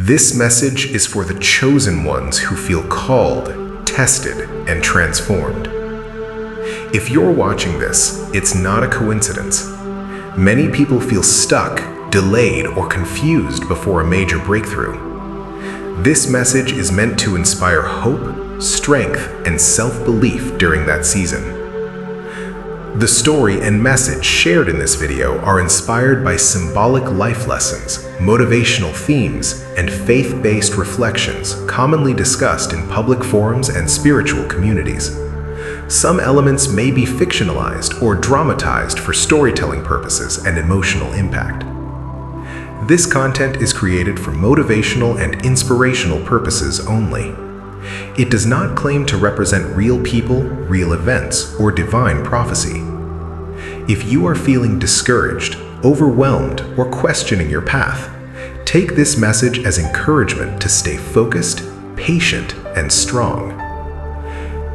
This message is for the chosen ones who feel called, tested, and transformed. If you're watching this, it's not a coincidence. Many people feel stuck, delayed, or confused before a major breakthrough. This message is meant to inspire hope, strength, and self-belief during that season. The story and message shared in this video are inspired by symbolic life lessons, motivational themes, and faith-based reflections commonly discussed in public forums and spiritual communities. Some elements may be fictionalized or dramatized for storytelling purposes and emotional impact. This content is created for motivational and inspirational purposes only. It does not claim to represent real people, real events, or divine prophecy. If you are feeling discouraged, overwhelmed, or questioning your path, take this message as encouragement to stay focused, patient, and strong.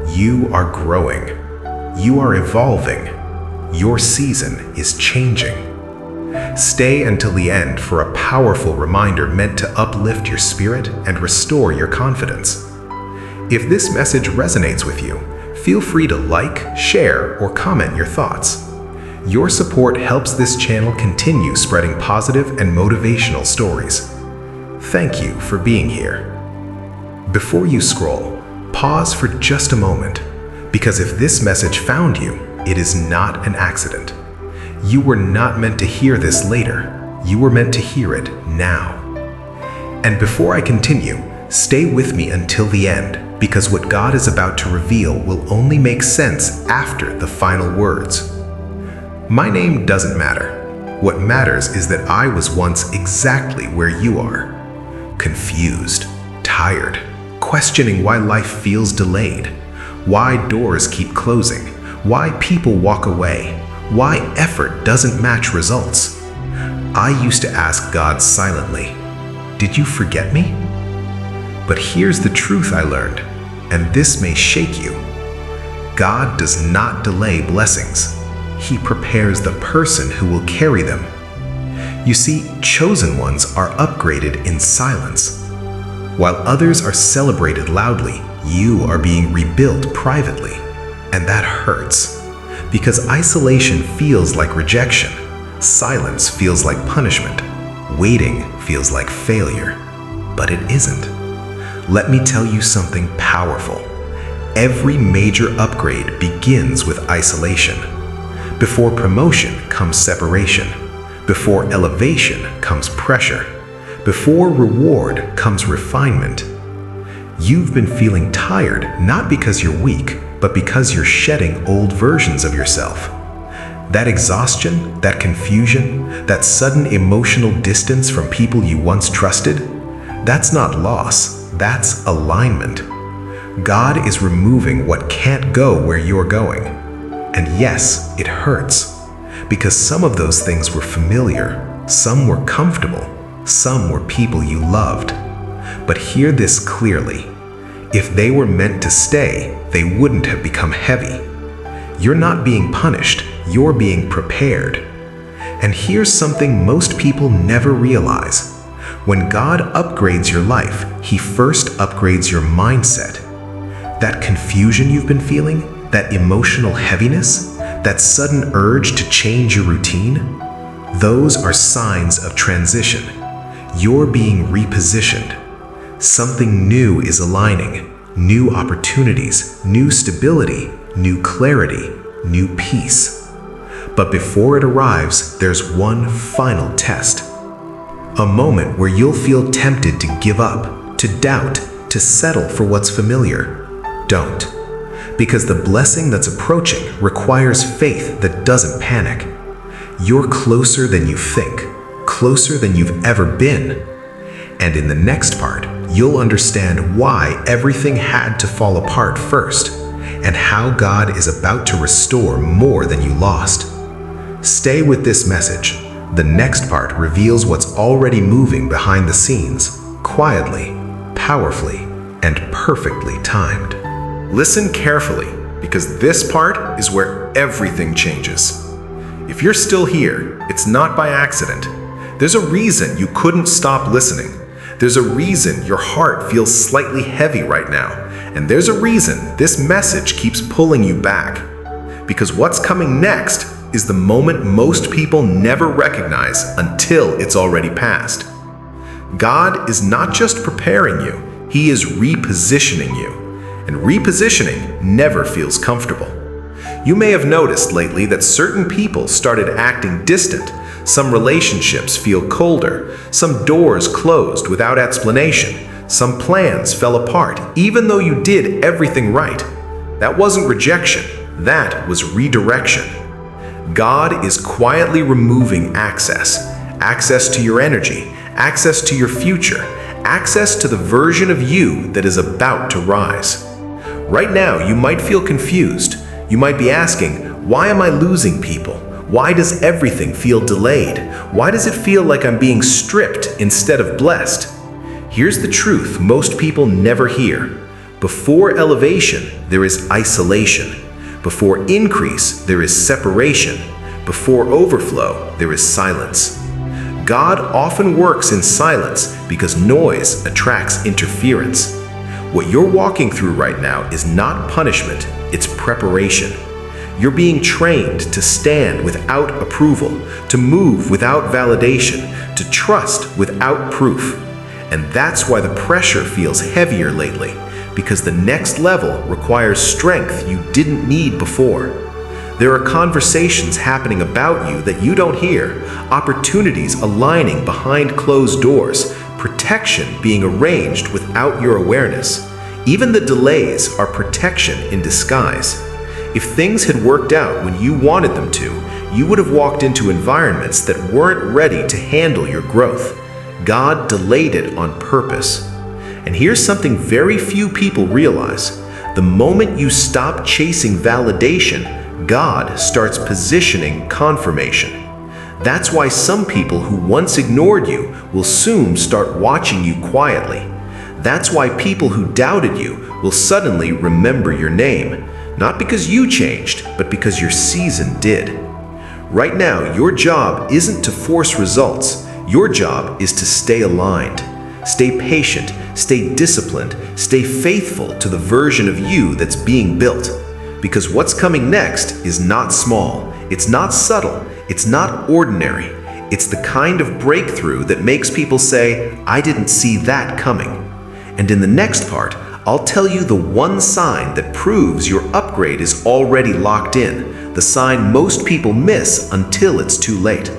You are growing. You are evolving. Your season is changing. Stay until the end for a powerful reminder meant to uplift your spirit and restore your confidence. If this message resonates with you, feel free to like, share, or comment your thoughts. Your support helps this channel continue spreading positive and motivational stories. Thank you for being here. Before you scroll, pause for just a moment, because if this message found you, it is not an accident. You were not meant to hear this later. You were meant to hear it now. And before I continue, stay with me until the end, because what God is about to reveal will only make sense after the final words. My name doesn't matter. What matters is that I was once exactly where you are. Confused, tired, questioning why life feels delayed, why doors keep closing, why people walk away, why effort doesn't match results. I used to ask God silently, "Did you forget me?" But here's the truth I learned, and this may shake you. God does not delay blessings. He prepares the person who will carry them. You see, chosen ones are upgraded in silence. While others are celebrated loudly, you are being rebuilt privately. And that hurts. Because isolation feels like rejection. Silence feels like punishment. Waiting feels like failure. But it isn't. Let me tell you something powerful. Every major upgrade begins with isolation. Before promotion comes separation. Before elevation comes pressure. Before reward comes refinement. You've been feeling tired not because you're weak, but because you're shedding old versions of yourself. That exhaustion, that confusion, that sudden emotional distance from people you once trusted, that's not loss. That's alignment. God is removing what can't go where you're going. And yes, it hurts. Because some of those things were familiar, some were comfortable, some were people you loved. But hear this clearly. If they were meant to stay, they wouldn't have become heavy. You're not being punished, you're being prepared. And here's something most people never realize. When God upgrades your life, He first upgrades your mindset. That confusion you've been feeling, that emotional heaviness, that sudden urge to change your routine, those are signs of transition. You're being repositioned. Something new is aligning. New opportunities, new stability, new clarity, new peace. But before it arrives, there's one final test. A moment where you'll feel tempted to give up, to doubt, to settle for what's familiar. Don't. Because the blessing that's approaching requires faith that doesn't panic. You're closer than you think, closer than you've ever been. And in the next part, you'll understand why everything had to fall apart first, and how God is about to restore more than you lost. Stay with this message. The next part reveals what's already moving behind the scenes, quietly, powerfully, and perfectly timed. Listen carefully, because this part is where everything changes. If you're still here, it's not by accident. There's a reason you couldn't stop listening. There's a reason your heart feels slightly heavy right now, and there's a reason this message keeps pulling you back. Because what's coming next is the moment most people never recognize until it's already passed. God is not just preparing you, He is repositioning you. And repositioning never feels comfortable. You may have noticed lately that certain people started acting distant. Some relationships feel colder. Some doors closed without explanation. Some plans fell apart, even though you did everything right. That wasn't rejection. That was redirection. God is quietly removing access to your energy, access to your future, access to the version of you that is about to rise. Right now, you might feel confused. You might be asking, why am I losing people? Why does everything feel delayed? Why does it feel like I'm being stripped instead of blessed? Here's the truth most people never hear. Before elevation, there is isolation. Before increase, there is separation. Before overflow, there is silence. God often works in silence because noise attracts interference. What you're walking through right now is not punishment, it's preparation. You're being trained to stand without approval, to move without validation, to trust without proof. And that's why the pressure feels heavier lately, because the next level requires strength you didn't need before. There are conversations happening about you that you don't hear, opportunities aligning behind closed doors, protection being arranged without your awareness. Even the delays are protection in disguise. If things had worked out when you wanted them to, you would have walked into environments that weren't ready to handle your growth. God delayed it on purpose. And here's something very few people realize. The moment you stop chasing validation, God starts positioning confirmation. That's why some people who once ignored you will soon start watching you quietly. That's why people who doubted you will suddenly remember your name, not because you changed, but because your season did. Right now, your job isn't to force results. Your job is to stay aligned. Stay patient, stay disciplined, stay faithful to the version of you that's being built. Because what's coming next is not small, it's not subtle, it's not ordinary. It's the kind of breakthrough that makes people say, I didn't see that coming. And in the next part, I'll tell you the one sign that proves your upgrade is already locked in, the sign most people miss until it's too late.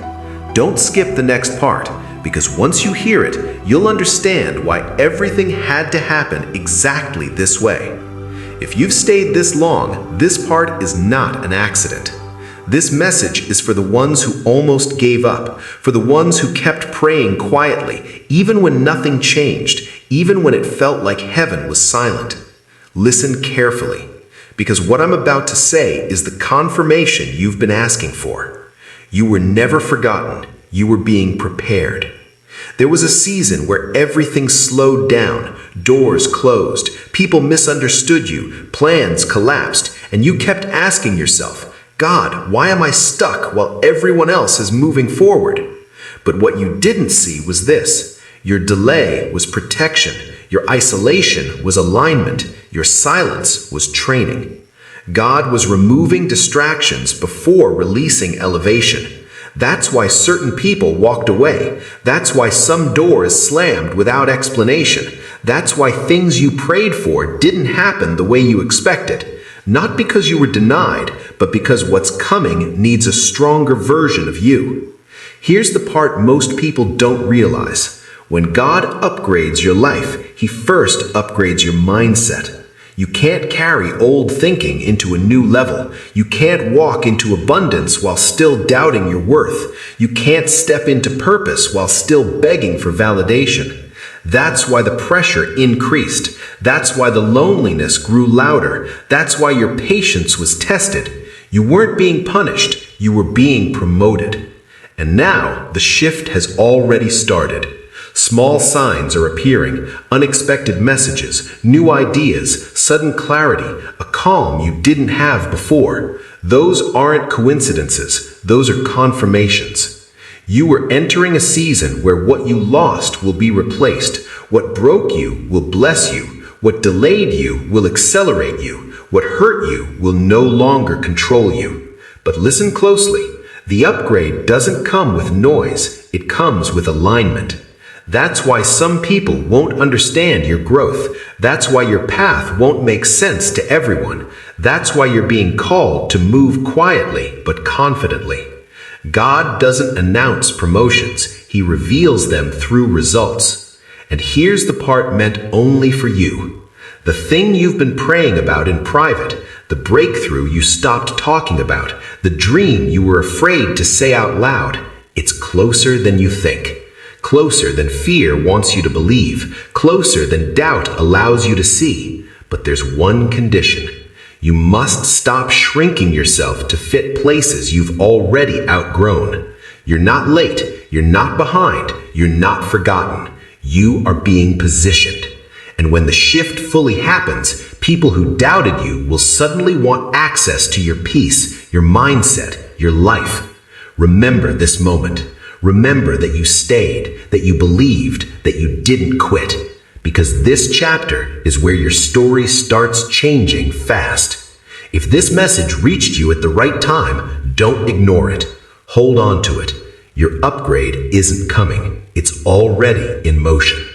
Don't skip the next part, because once you hear it, you'll understand why everything had to happen exactly this way. If you've stayed this long, this part is not an accident. This message is for the ones who almost gave up, for the ones who kept praying quietly, even when nothing changed, even when it felt like heaven was silent. Listen carefully, because what I'm about to say is the confirmation you've been asking for. You were never forgotten, you were being prepared. There was a season where everything slowed down, doors closed, people misunderstood you, plans collapsed, and you kept asking yourself, God, why am I stuck while everyone else is moving forward? But what you didn't see was this. Your delay was protection. Your isolation was alignment. Your silence was training. God was removing distractions before releasing elevation. That's why certain people walked away. That's why some doors slammed without explanation. That's why things you prayed for didn't happen the way you expected. Not because you were denied, but because what's coming needs a stronger version of you. Here's the part most people don't realize. When God upgrades your life, He first upgrades your mindset. You can't carry old thinking into a new level. You can't walk into abundance while still doubting your worth. You can't step into purpose while still begging for validation. That's why the pressure increased. That's why the loneliness grew louder. That's why your patience was tested. You weren't being punished, you were being promoted. And now the shift has already started. Small signs are appearing, unexpected messages, new ideas, sudden clarity, a calm you didn't have before. Those aren't coincidences, those are confirmations. You are entering a season where what you lost will be replaced. What broke you will bless you. What delayed you will accelerate you. What hurt you will no longer control you. But listen closely. The upgrade doesn't come with noise. It comes with alignment. That's why some people won't understand your growth. That's why your path won't make sense to everyone. That's why you're being called to move quietly but confidently. God doesn't announce promotions. He reveals them through results. And here's the part meant only for you. The thing you've been praying about in private, the breakthrough you stopped talking about, the dream you were afraid to say out loud, it's closer than you think. Closer than fear wants you to believe, closer than doubt allows you to see. But there's one condition. You must stop shrinking yourself to fit places you've already outgrown. You're not late, you're not behind, you're not forgotten. You are being positioned. And when the shift fully happens, people who doubted you will suddenly want access to your peace, your mindset, your life. Remember this moment. Remember that you stayed, that you believed, that you didn't quit. Because this chapter is where your story starts changing fast. If this message reached you at the right time, don't ignore it. Hold on to it. Your upgrade isn't coming. It's already in motion.